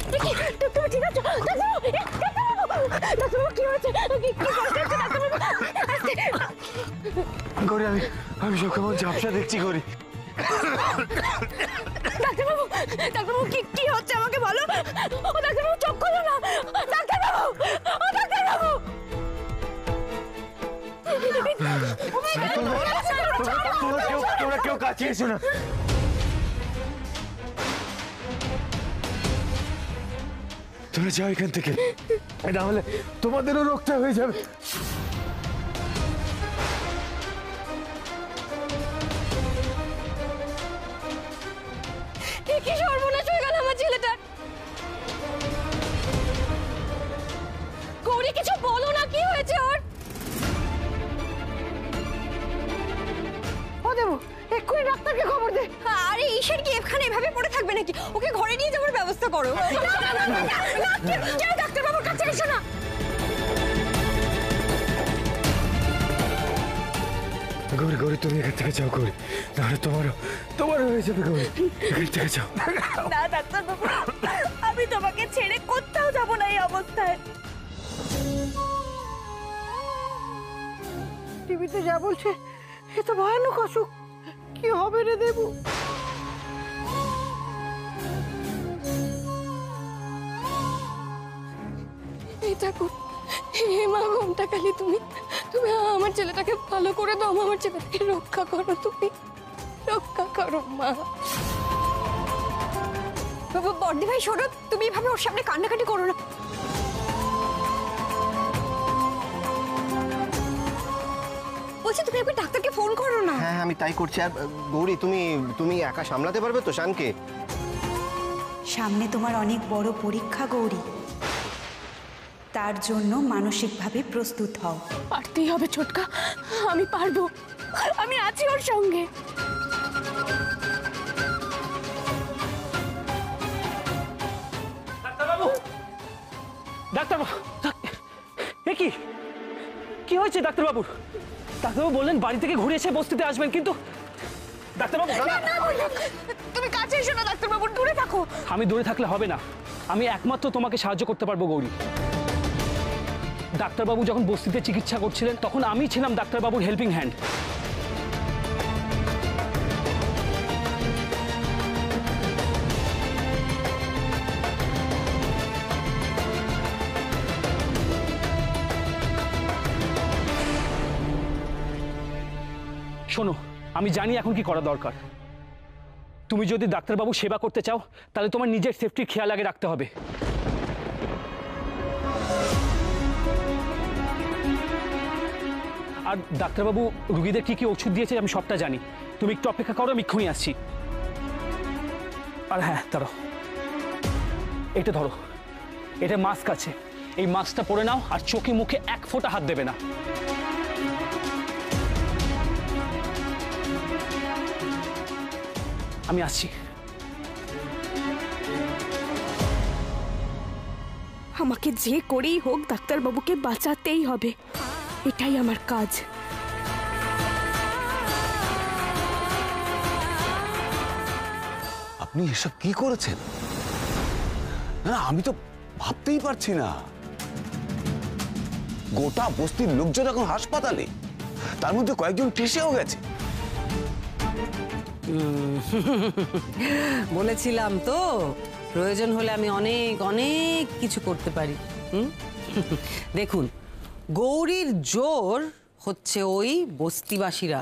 তুমি ঠিক আছো? ডাক্তারবাবু কি হয়েছে? গৌরী, আমি সব কেমন ঝাপসা দেখছি গৌরী। ডাক্তারবাবু, ডাক্তারবাবু কি হচ্ছে আমাকে বলো। ও ডাক্তারবাবু, চোখ খোলো না। ডাক্তারবাবু, ও ডাক্তারবাবু। তোমরা কেউ কাছে এসো না। তোমরা যাও এখান থেকে, না হলে তোমাদেরও রোগটা হয়ে যাবে। কি সর্বনাশ হয়ে গেল আমার ছেলেটার। গৌরী, কিছু বলো না, কি হয়েছে ওর? ও দেবো, এক্ষুনি ডাক্তারকে খবর দে। আরে ঈশান কি এখানে এভাবে পড়ে থাকবে নাকি? ওকে ঘরে নিয়ে যাওয়ার ব্যবস্থা করো। ডাক্তারবাবুর কাছে এসো না। গৌরী, গৌরী, তুমি এখান থেকে যাও গৌরী, নাহলে তোমারও হয়ে যাবে গৌরী। এখান থেকে যাও। না ডাক্তারবাবু, আমি তোমাকে ছেড়ে কোথাও যাব না এই অবস্থায়। টিভিতে যা বলছে এ তো ভয়ানক অসুখ। কি হবে রে দেবু? এই ঠাকুর, হে মা ঘন্টা কালী, তুমি আমার ছেলেটাকে ভালো করে দাও। আমার ছেলেটাকে রক্ষা করো, তুমি রক্ষা করো মা। বর্দি ভাই শোনো, তুমি এভাবে ওর সামনে কান্নাকাটি করো না। বলছি তুমি একবার ডাক্তারকে ফোন করো না। হ্যাঁ, আমি তাই করছি। আর গৌরী, তুমি একা সামলাতে পারবে তো শানকে? সামনে তোমার অনেক বড় পরীক্ষা গৌরী, তার জন্য মানসিকভাবে প্রস্তুত হও। পারতেই হবে ছোটকা, আমি পারবো, আমি আছি ওর সঙ্গে। ডাক্তারবাবু, কি হয়েছে ডাক্তারবাবু? ডাক্তারবাবু বললেন বাড়ি থেকে ঘুরে এসে বস্তিতে আসবেন, কিন্তু ডাক্তারবাবু তুমি কাছে এসো না ডাক্তারবাবু, দূরে থাকো। আমি দূরে থাকলে হবে না, আমি একমাত্র তোমাকে সাহায্য করতে পারবো গৌরী। ডাক্তারবাবু যখন বস্তিতে চিকিৎসা করছিলেন তখন আমি ছিলাম ডাক্তারবাবুর হেল্পিং হ্যান্ড। শোনো, আমি জানি এখন কি করা দরকার। তুমি যদি ডাক্তারবাবু সেবা করতে চাও তাহলে তোমার নিজের সেফটির খেয়াল আগে রাখতে হবে। আর ডাক্তারবাবু রুগীদের কি কি ওষুধ দিয়েছে আমি সবটা জানি। তুমি একটু অপেক্ষা করো, আমি এক্ষুনি আসছি। আর হ্যাঁ, ধরো এটা, ধরো এটা মাস্ক আছে, এই মাস্কটা পরে নাও আর চোখে মুখে এক ফোঁটা হাত দেবে না। আমি আসছি। আমাকে যে করেই হোক ডাক্তারবাবুকে বাঁচাতেই হবে, এটাই আমার কাজ। আপনি এসব কি করেছেন? না, আমি তো ভাবতেই পারছি না। গোটা বস্তির লোকজন এখন হাসপাতালে, তার মধ্যে কয়েকজন ঠেসেও গেছে। বলেছিলাম তো, প্রয়োজন হলে আমি অনেক অনেক কিছু করতে পারি। দেখুন, গৌরীর জোর হচ্ছে ওই বস্তিবাসীরা।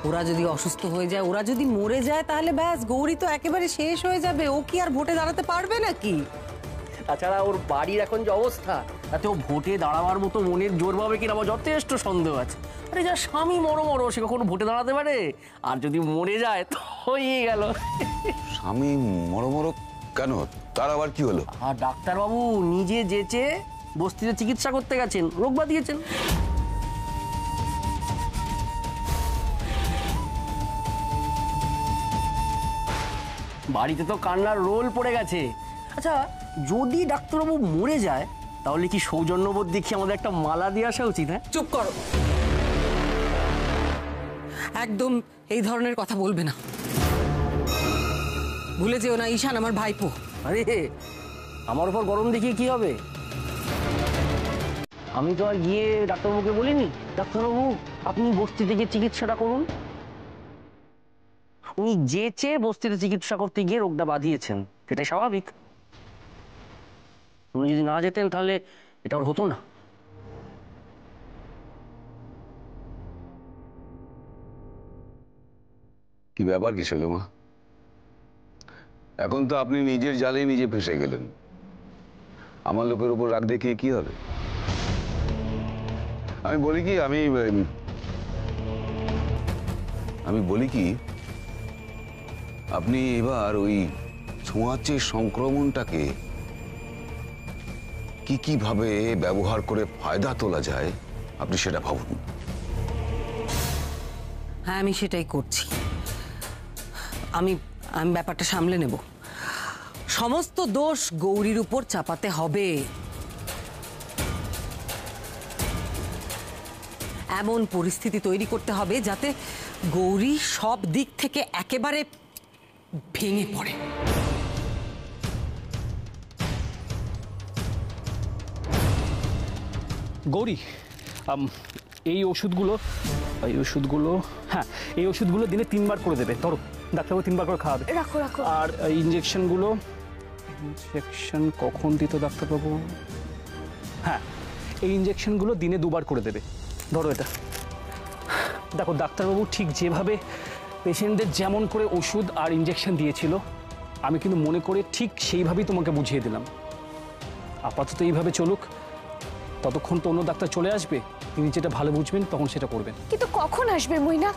ওরা যদি অসুস্থ হয়ে যায়, ওরা যদি মরে যায়, তাহলে ব্যাস গৌরী তো একেবারে শেষ হয়ে যাবে। ও কি আর ভোটে দাঁড়াতে পারবে নাকি? তাছাড়া ওর বাড়ির এখন যে অবস্থা, তাতে ও ভোটে দাঁড়াবার মতো মনের জোর পাবে কিনা আমার যথেষ্ট সন্দেহ আছে। আরে যা স্বামী মরো, সে কখনো ভোটে দাঁড়াতে পারে? আর যদি মরে যায় তো হয়ে গেল। স্বামী মরো কেন? তার আবার কি হলো? আর ডাক্তারবাবু নিজে যেচে বস্তিতে চিকিৎসা করতে গেছেন, রোগ বাঁধিয়েছেন। বাড়িতে তো কান্নার রোল পড়ে গেছে। আচ্ছা, যদি ডাক্তারবাবু মরে যায় তাহলে কি সৌজন্যবোধ দেখিয়ে আমাদের একটা মালা দিয়ে আসা উচিত? হ্যাঁ, চুপ করো, একদম এই ধরনের কথা বলবে না। ভুলে যেও না, ঈশান আমার ভাইপো। আরে আমার উপর গরম দেখিয়ে কি হবে? আমি তো আর গিয়ে ডাক্তারবাবুকে বলিনি, ডাক্তারবাবু আপনি বস্তিতে গিয়ে চিকিৎসাটা করুন। উনি যে চেয়ে বস্তিতে চিকিৎসা করতে গিয়ে রোগটা বাঁধিয়েছেন, সেটাই স্বাভাবিক। উনি যদি না যেতেন তাহলে এটা আর হতো না। কি ব্যাপার কি ছিল মা? এখন তো আপনি নিজের জালে নিজে ফেসে গেলেন। আমার লোকের উপর রাগ দেখিয়ে কি হবে? আমি বলি কি আপনি এবার ওই ছোঁয়াচে সংক্রমণটাকে কিভাবে ব্যবহার করে ফায়দা তোলা যায় আপনি সেটা ভাবুন। হ্যাঁ, আমি সেটাই করছি। আমি আমি ব্যাপারটা সামলে নেব। সমস্ত দোষ গৌরীর উপর চাপাতে হবে। এমন পরিস্থিতি তৈরি করতে হবে যাতে গৌরী সব দিক থেকে একেবারে ভেঙে পড়ে। গৌরী, এই ওষুধগুলো হ্যাঁ, এই ওষুধগুলো দিনে 3 বার করে দেবে। ধরো, ডাক্তারবাবু 3 বার করে খাওয়াবে। রাখো রাখো। আর ইঞ্জেকশন কখন দিত ডাক্তারবাবু? হ্যাঁ, এই ইঞ্জেকশনগুলো দিনে 2 বার করে দেবে। ধরো এটা। দেখো, ডাক্তারবাবু ঠিক যেভাবে পেশেন্টদের যেমন করে ওষুধ আর ইঞ্জেকশন দিয়েছিল, আমি কিন্তু মনে করে ঠিক সেইভাবেই তোমাকে বুঝিয়ে দিলাম। আপাতত এইভাবে চলুক, ততক্ষণ তো অন্য ডাক্তার চলে আসবে, তিনি যেটা ভালো বুঝবেন তখন সেটা করবেন। কিন্তু কখন আসবে মইনাক?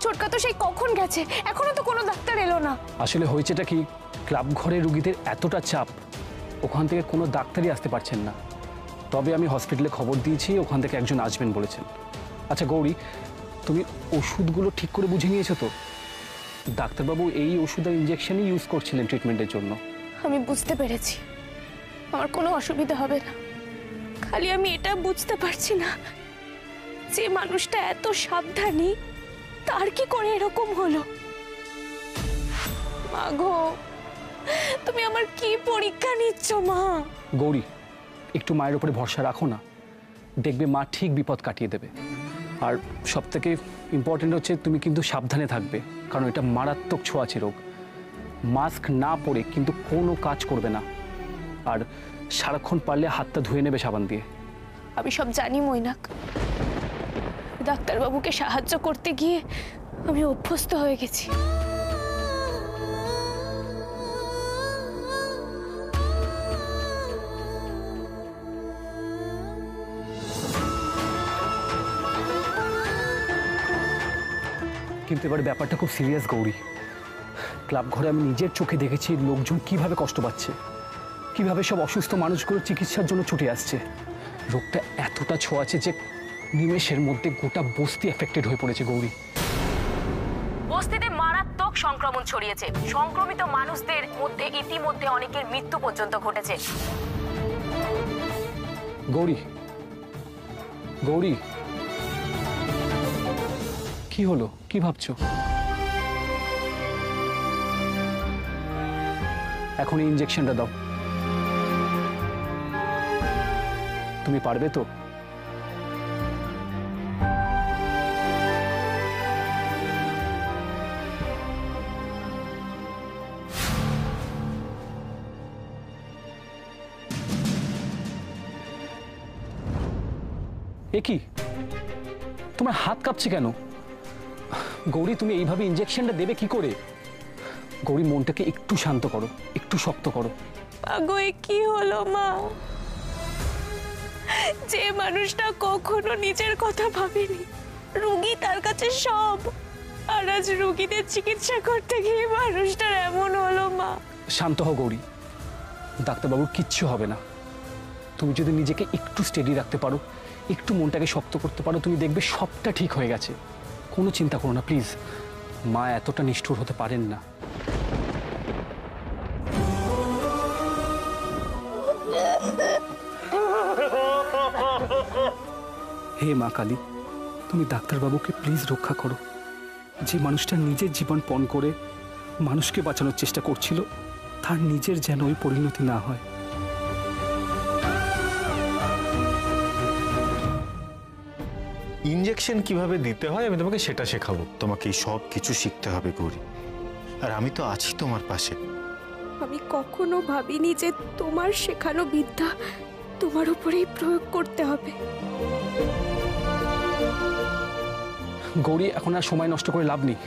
ছোটকা তো সেই কখন গেছে, এখনো তো কোনো ডাক্তার এলো না। আসলে হয়েছেটা কি, ক্লাব ঘরে রুগীদের এতটা চাপ, ওখান থেকে কোনো ডাক্তারই আসতে পারছেন না। তবে আমি হসপিটালে খবর দিয়েছি, ওখান থেকে একজন আসবেন বলেছেন। আচ্ছা গৌরী, তুমি ওষুধগুলো ঠিক করে বুঝে নিয়েছো তো? ডাক্তারবাবু এই ওষুধ আর ইঞ্জেকশনই ইউজ করছিলেন ট্রিটমেন্টের জন্য। আমি বুঝতে পেরেছি, আমার কোনো অসুবিধা হবে না। খালি আমি এটা বুঝতে পারছি না, যে মানুষটা এত সাবধানী, তার কি করে এরকম হলো? মা গো, তুমি আমার কি পরীক্ষা নিচ্ছ মা? গৌরী, একটু মায়ের উপরে ভরসা রাখো না, দেখবে মা ঠিক বিপদ কাটিয়ে দেবে। আর সব থেকে ইম্পর্টেন্ট হচ্ছে তুমি কিন্তু সাবধানে থাকবে, কারণ এটা মারাত্মক ছোঁয়াচে রোগ। মাস্ক না পরে কিন্তু কোনো কাজ করবে না, আর সারাক্ষণ পারলে হাতটা ধুয়ে নেবে সাবান দিয়ে। আমি সব জানি মৈনাক, ডাক্তারবাবুকে সাহায্য করতে গিয়ে আমি অভ্যস্ত হয়ে গেছি। কিন্তু এবার ব্যাপারটা খুব সিরিয়াস গৌরী। ক্লাব ঘরে আমি নিজের চোখে দেখেছি লোকজন কিভাবে কষ্ট পাচ্ছে, কিভাবে সব অসুস্থ মানুষগুলো চিকিৎসার জন্য ছুটে আসছে। রোগটা এতটা ছোঁয়াচে যে নিমেষের মধ্যে গোটা বস্তি এফেক্টেড হয়ে পড়েছে গৌরী। বস্তিতে মারাত্মক সংক্রমণ ছড়িয়েছে। সংক্রমিত মানুষদের মধ্যে ইতিমধ্যে অনেকের মৃত্যু পর্যন্ত ঘটেছে। গৌরী, গৌরী, কি হলো? কি ভাবছো? এখন এই ইঞ্জেকশনটা দাও। তুমি পারবে তো? এ কি, তোমার হাত কাঁপছে কেন? গৌরী, তুমি এইভাবে ইঞ্জেকশনটা দেবে কি করে? গৌরী, মনটাকে একটু শান্ত করো, একটু শক্ত করো। পাগো, এ কি হলো মা? যে মানুষটা কখনো নিজের কথা ভাবেনি, রোগী তার কাছে সব, আর আজ রোগীদের চিকিৎসা করতে গিয়ে মানুষটার এমন হলো মা। শান্ত হও গৌরী, ডাক্তারবাবুর কিচ্ছু হবে না। তুমি যদি নিজেকে একটু স্টেডি রাখতে পারো, একটু মনটাকে শক্ত করতে পারো, তুমি দেখবে সবটা ঠিক হয়ে গেছে। কোনো চিন্তা করো না প্লিজ। মা এতটা নিষ্ঠুর হতে পারেন না। হে মা কালী, তুমি ডাক্তারবাবুকে প্লিজ রক্ষা করো। যে মানুষটা নিজের জীবন পণ করে মানুষকে বাঁচানোর চেষ্টা করছিল, তার নিজের যেন ওই পরিণতি না হয়। ইনজেকশন কিভাবে দিতে হয় আমি তোমাকে সেটা শেখাবো। তোমাকে এই সব কিছু শিখতে হবে গৌরী, আর আমি তো আছি তোমার পাশে। আমি কখনো ভাবিনি যে তোমার শেখানো বিদ্যা তোমার উপরেই প্রয়োগ করতে হবে। গৌরী, এখন আর সময় নষ্ট করে লাভ নেই,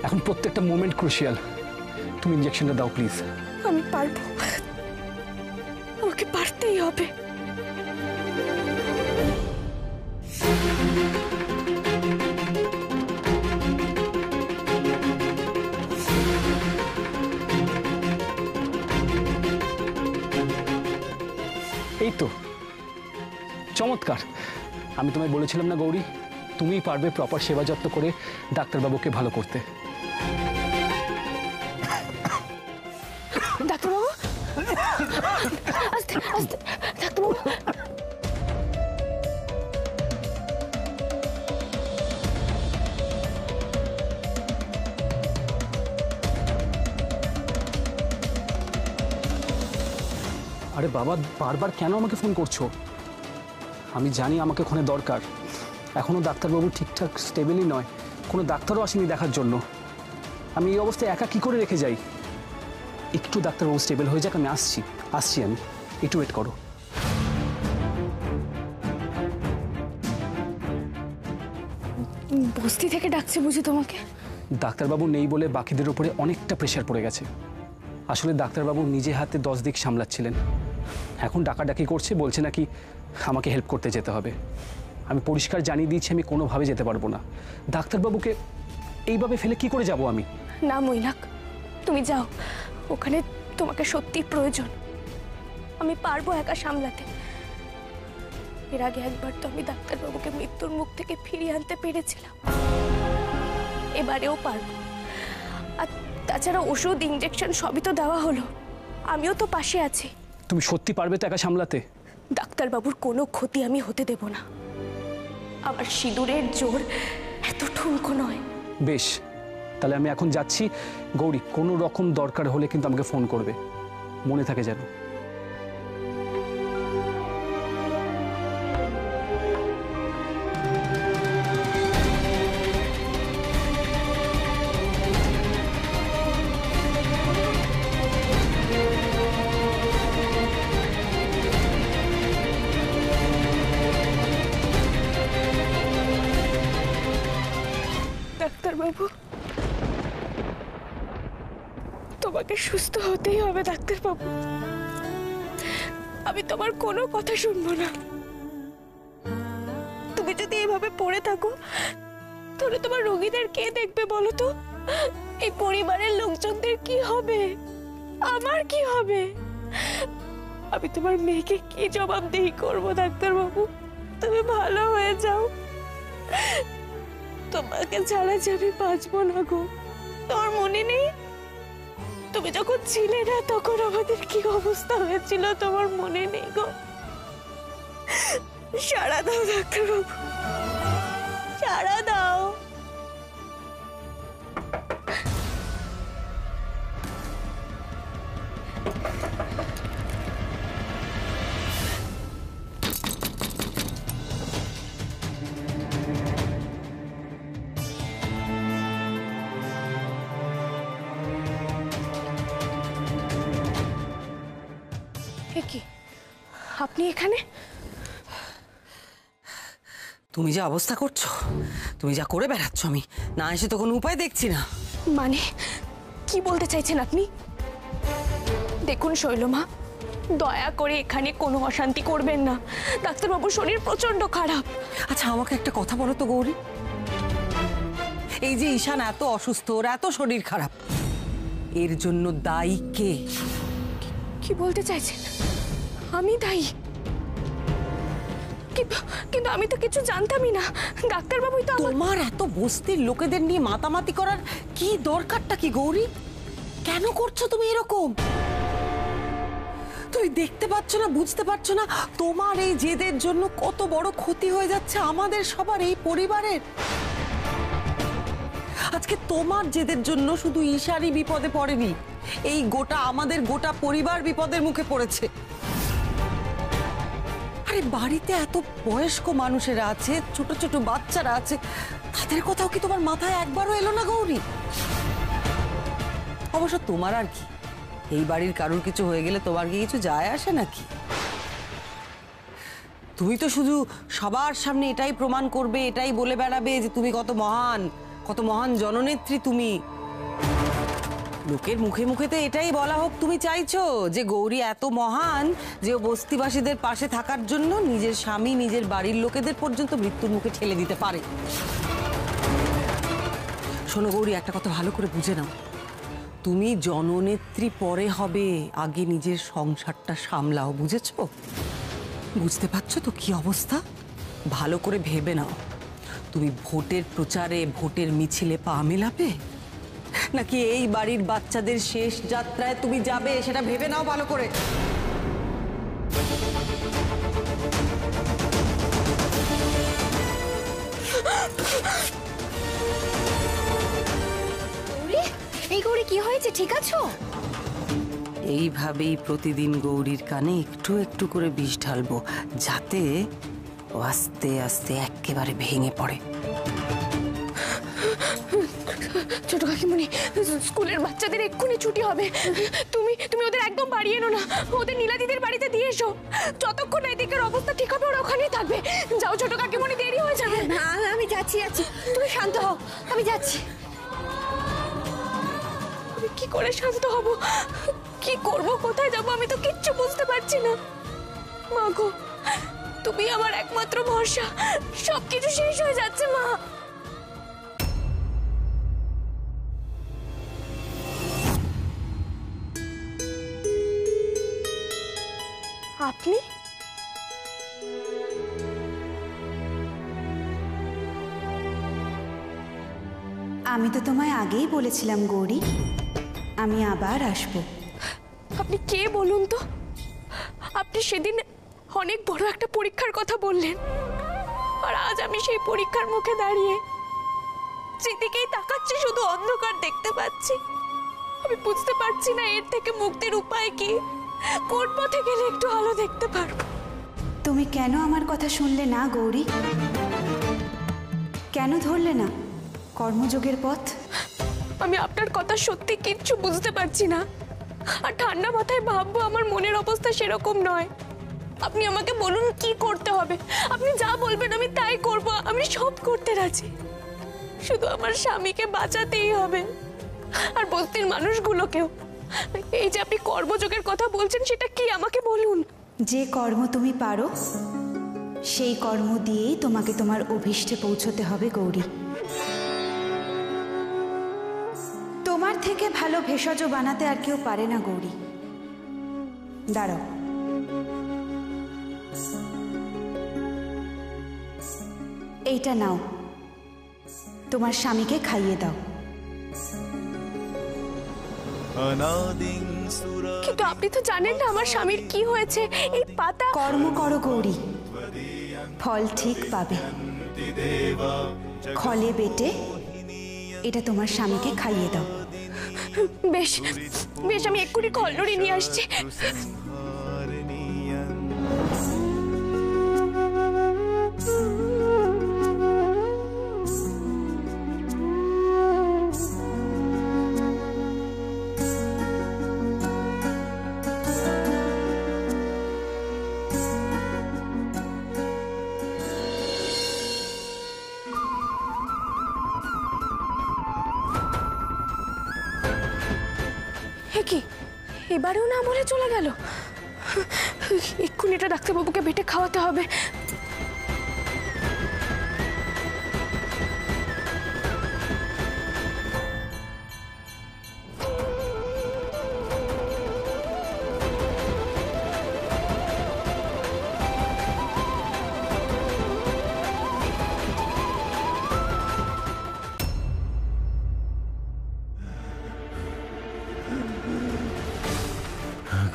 এখন প্রত্যেকটা মোমেন্ট ক্রুশিয়াল। তুমি ইনজেকশনটা দাও প্লিজ। আমি পারবো, আমাকে পারতেই হবে। এই তো চমৎকার। আমি তোমায় বলেছিলাম না গৌরী, তুমিই পারবে প্রপার সেবা যত্ন করে ডাক্তারবাবুকে ভালো করতে। ডাক্তারবাবু, আস্তে আস্তে। ডাক্তারবাবু, আরে বাবা, বারবার কেন আমাকে ফোন করছো? আমি জানি আমাকে ওখানে দরকার। এখনো ডাক্তারবাবু ঠিকঠাক স্টেবলই নয়, কোনো ডাক্তারও আসেনি দেখার জন্য। আমি এই অবস্থায় একা কি করে রেখে যাই? একটু ডাক্তারবাবু স্টেবল হয়ে যাক, আমি আসছি আমি, একটু ওয়েট করো। বস্তি থেকে ডাকছে বুঝি তোমাকে? ডাক্তারবাবু নেই বলে বাকিদের উপরে অনেকটা প্রেশার পড়ে গেছে। আসলে ডাক্তারবাবু নিজে হাতে 10 দিক সামলাচ্ছিলেন, এখন ডাকাডাকি করছে, বলছে নাকি আমাকে হেল্প করতে যেতে হবে। আমি পরিষ্কার জানিয়ে দিয়েছি আমি কোনোভাবে যেতে পারবো না। ডাক্তারবাবুকে এইভাবে ফেলে কি করে যাব আমি? না মৈনাক, তুমি যাও, ওখানে তোমাকে সত্যি প্রয়োজন। আমি পারবো একা সামলাতে। এর আগে একবার তো আমি ডাক্তারবাবুকে মৃত্যুর মুখ থেকে ফিরিয়ে আনতে পেরেছিলাম, এবারেও পারবো। আর তাছাড়া ওষুধ ইনজেকশন সবই তো দেওয়া হলো, আমিও তো পাশে আছি। তুমি সত্যি পারবে তো একা সামলাতে? ডাক্তারবাবুর কোনো ক্ষতি আমি হতে দেব না। আমার সিঁদুরের জোর এত ঠুনকো নয়। বেশ, তাহলে আমি এখন যাচ্ছি। গৌরী, কোনো রকম দরকার হলে কিন্তু আমাকে ফোন করবে, মনে থাকে যেন। ডাক্তারবাবু, তোমাকে সুস্থ হতেই হবে ডাক্তারবাবু। আমি তোমার কোনো কথা শুনবো না। তুমি যদি এভাবে পড়ে থাকো তাহলে তোমার রোগীদের কে দেখবে বলো তো? এই পরিবারের লোকজনদের কি হবে? আমার কি হবে? আমি তোমার মেয়েকে কি জবাবদিহি করবো ডাক্তারবাবু? তুমি ভালো হয়ে যাও, তোমাকে ছাড়া যে আমি বাঁচবো না গো। তোমার মনে নেই তুমি যখন ছিলে না তখন আমাদের কি অবস্থা হয়েছিল? তোমার মনে নেই গো? সাড়া দাও ডাক্তারবাবু, সাড়া দাও। কি আপনি এখানে? তুমি যা অবস্থা করছো, তুমি যা করে বেড়াচ্ছ, আমি না এসে তো কোনো উপায় দেখছি না। মানে কি বলতে চাইছেন আপনি? দেখুন শৈলমা, দয়া করে এখানে কোনো অশান্তি করবেন না। ডাক্তারবাবুর শরীর প্রচন্ড খারাপ। আচ্ছা আমাকে একটা কথা বলো তো গৌরী, এই যে ঈশান এত অসুস্থ, ওর এত শরীর খারাপ, এর জন্য দায়ী কে? কি বলতে চাইছেন? আমি দায়ী? কিন্তু আমি তো কিছু জানতামই না। ডাক্তারবাবুই তো তোমার এত বস্তির লোকেদের নিয়ে মাতামাতি করার কি দরকারটা কি গৌরী? কেন করছো তুমি এরকম? তুমি দেখতে পাচ্ছ না, বুঝতে পারছো না তোমার এই জেদের জন্য কত বড় ক্ষতি হয়ে যাচ্ছে আমাদের সবার, এই পরিবারের? আজকে তোমার জেদের জন্য শুধু ঈশানই বিপদে পড়েনি, এই আমাদের গোটা পরিবার বিপদের মুখে পড়েছে। আরে বাড়িতে এত বয়স্ক মানুষেরা আছে, ছোট ছোট বাচ্চারা আছে, তাদের কথাও কি তোমার মাথায় একবারও এলো না গৌরী? অবশ্য তোমার আর কি, এই বাড়ির কারোর কিছু হয়ে গেলে তোমার কি কিছু যায় আসে নাকি? তুমি তো শুধু সবার সামনে এটাই প্রমাণ করবে, এটাই বলে বেড়াবে যে তুমি কত মহান জননেত্রী তুমি। লোকের মুখে মুখে তো এটাই বলা হোক তুমি চাইছো যে গৌরী এত মহান যে ও বস্তিবাসীদের পাশে থাকার জন্য নিজের স্বামী, নিজের বাড়ির লোকেদের পর্যন্ত মৃত্যুর মুখে ঠেলে দিতে পারে। শোনো গৌরী, একটা কথা ভালো করে বুঝে নাও, তুমি জননেত্রী পরে হবে, আগে নিজের সংসারটা সামলাও, বুঝেছো? বুঝতে পারছো তো কি অবস্থা? ভালো করে ভেবে নাও, তুমি ভোটের প্রচারে, ভোটের মিছিলে পা মেলাবে, নাকি এই বাড়ির বাচ্চাদের শেষ যাত্রায় তুমি যাবে, সেটা ভেবে নাও ভালো করে। এই গৌরী, কি হয়েছে? ঠিক আছো? এইভাবেই প্রতিদিন গৌরীর কানে একটু একটু করে বিষ ঢালবো, যাতে ও আস্তে আস্তে একেবারে ভেঙে পড়ে। ছোট কাকিমণি, স্কুলের বাচ্চাদের এক্ষুনি ছুটি হবে, তুমি ওদের একদম বাড়ি এনো না, ওদের নীলাদিদের বাড়িতে দিয়ে এসো। যতক্ষণ এদিকের অবস্থা ঠিক হবে ওরা ওখানেই থাকবে। যাও ছোট কাকিমণি, দেরি হয়ে যাবে। আমি যাচ্ছি, তুমি শান্ত হও, আমি যাচ্ছি। আমি কি করে শান্ত হব? কি করব, কোথায় যাব, আমি তো কিচ্ছু বুঝতে পারছি না। মা গো, তুমি আমার একমাত্র ভরসা, সবকিছু শেষ হয়ে যাচ্ছে মা। আপনি? আমি তো তোমায় আগেই বলেছিলাম গৌরী, আমি আবার আসবো। আপনি কে বলুন তো? আপনি সেদিন অনেক বড় একটা পরীক্ষার কথা বললেন, আর আজ আমি সেই পরীক্ষার মুখে দাঁড়িয়ে যেদিকেই তাকাচ্ছি শুধু অন্ধকার দেখতে পাচ্ছি। আমি বুঝতে পারছি না এর থেকে মুক্তির উপায় কি, কোন পথে গেলে একটু আলো দেখতে পারবো। তুমি কেন আমার কথা শুনলে না গৌরী? কেন ধরলে না কর্মযোগের পথ? আমি আপনার কথা সত্যি কিচ্ছু বুঝতে পারছি না, আর ঠান্ডা মাথায় ভাববো আমার মনের অবস্থা সেরকম নয়। আপনি আমাকে বলুন কি করতে হবে, আপনি যা বলবেন আমি তাই করব, আমি সব করতে রাজি। শুধু আমার স্বামীকে বাঁচাতেই হবে, আর বস্তির মানুষগুলোকেও। এই যে আপনি কর্মযোগের কথা বলছেন, সেটা কি আমাকে বলুন। যে কর্ম তুমি পারো সেই কর্ম দিয়েই তোমাকে তোমার অভীষ্টে পৌঁছতে হবে গৌরী। তোমার থেকে ভালো ভেষজ বানাতে আর কেউ পারে না গৌরী। দাঁড়াও, এইটা নাও, তোমার স্বামীকে খাইয়ে দাও। কিন্তু আপনি তো জানেন না আমার স্বামীর কি হয়েছে। এই পাতা কর্ম করো গৌরী, ফল ঠিক পাবে। খলে বেটে এটা তোমার স্বামীকে খাইয়ে দাও। বেশ বেশ, আমি এক্ষুনি কল্লোড়ি নিয়ে আসছি। কি এবারেও না বলে চলে গেল? এক্ষুনি এটা ডাক্তারবাবুকে বেটে খাওয়াতে হবে।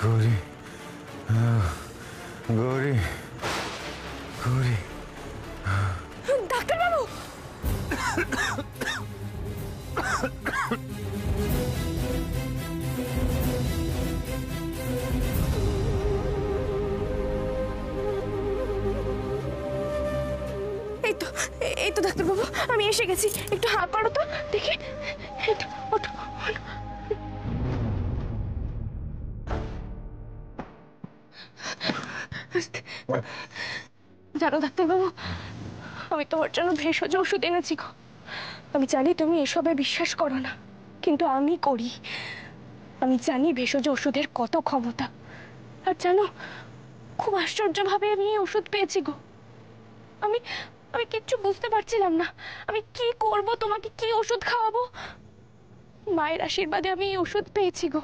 গৌরী, গৌরী, গৌরী। ডাক্তারবাবু, তো ডাক্তারবাবু, আমি এসে গেছি। একটু হাঁ করো তো দেখি। ওঠো। জানো ডাক্তারবাবু, আমি তোমার জন্য ভেষজ ওষুধ এনেছি গো। আমি জানি তুমি এসবে বিশ্বাস করো না, কিন্তু আমি করি। আমি জানি ভেষজ ওষুধের কত ক্ষমতা। আর জানো, খুব আশ্চর্যভাবে আমি এই ওষুধ পেয়েছি গো। আমি আমি কিচ্ছু বুঝতে পারছিলাম না আমি কি করব, তোমাকে কি ওষুধ খাওয়াবো। মায়ের আশীর্বাদে আমি এই ওষুধ পেয়েছি গো।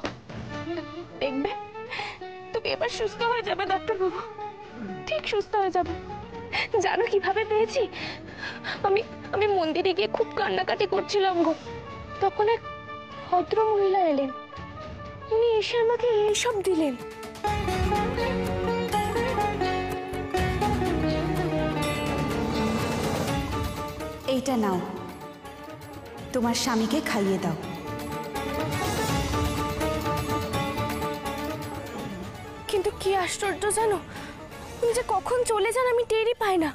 দেখবে তুমি এবার সুস্থ হয়ে যাবে ডাক্তারবাবু, ঠিক সুস্থ হয়ে যাবে। জানো কিভাবে পেয়েছি? আমি মন্দিরে গিয়ে খুব কান্নাকাটি করছিলাম গো। তখন এক ভদ্র মহিলা এলেন, উনি এসে আমাকে এইসব দিলেন। এইটা নাও, তোমার স্বামীকে খাইয়ে দাও। কিন্তু কি আশ্চর্য জানো, উনি যে কখন চলে যান আমি টেরই পাই না।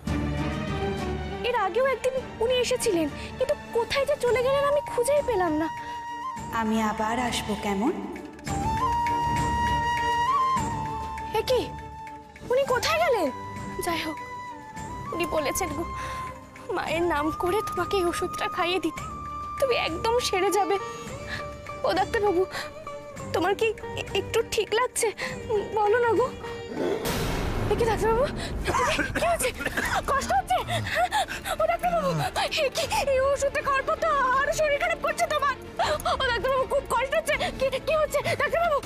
এর আগেও একদিন উনি এসেছিলেন, কিন্তু কোথায় যে চলে গেলেন আমি খুঁজেই পেলাম না। আমি আবার আসবো কেমন? এ কি, উনি কোথায় গেলেন? যাই হোক, উনি বলেছেন গো মায়ের নাম করে তোমাকে এই ওষুধটা খাইয়ে দিতে, তুমি একদম সেরে যাবে। ও ডাক্তারবাবু, তোমার কি একটু ঠিক লাগছে? বলো না গো। কি ডাক্তারবাবু, কি হচ্ছে? কষ্ট হচ্ছে? ও ডাক্তারবাবু, এই ওষুধটা খাওয়ার পর তো আরো শরীর খারাপ করছে তোমার। ও ডাক্তারবাবু, খুব কষ্ট হচ্ছে। কি হচ্ছে ডাক্তারবাবু?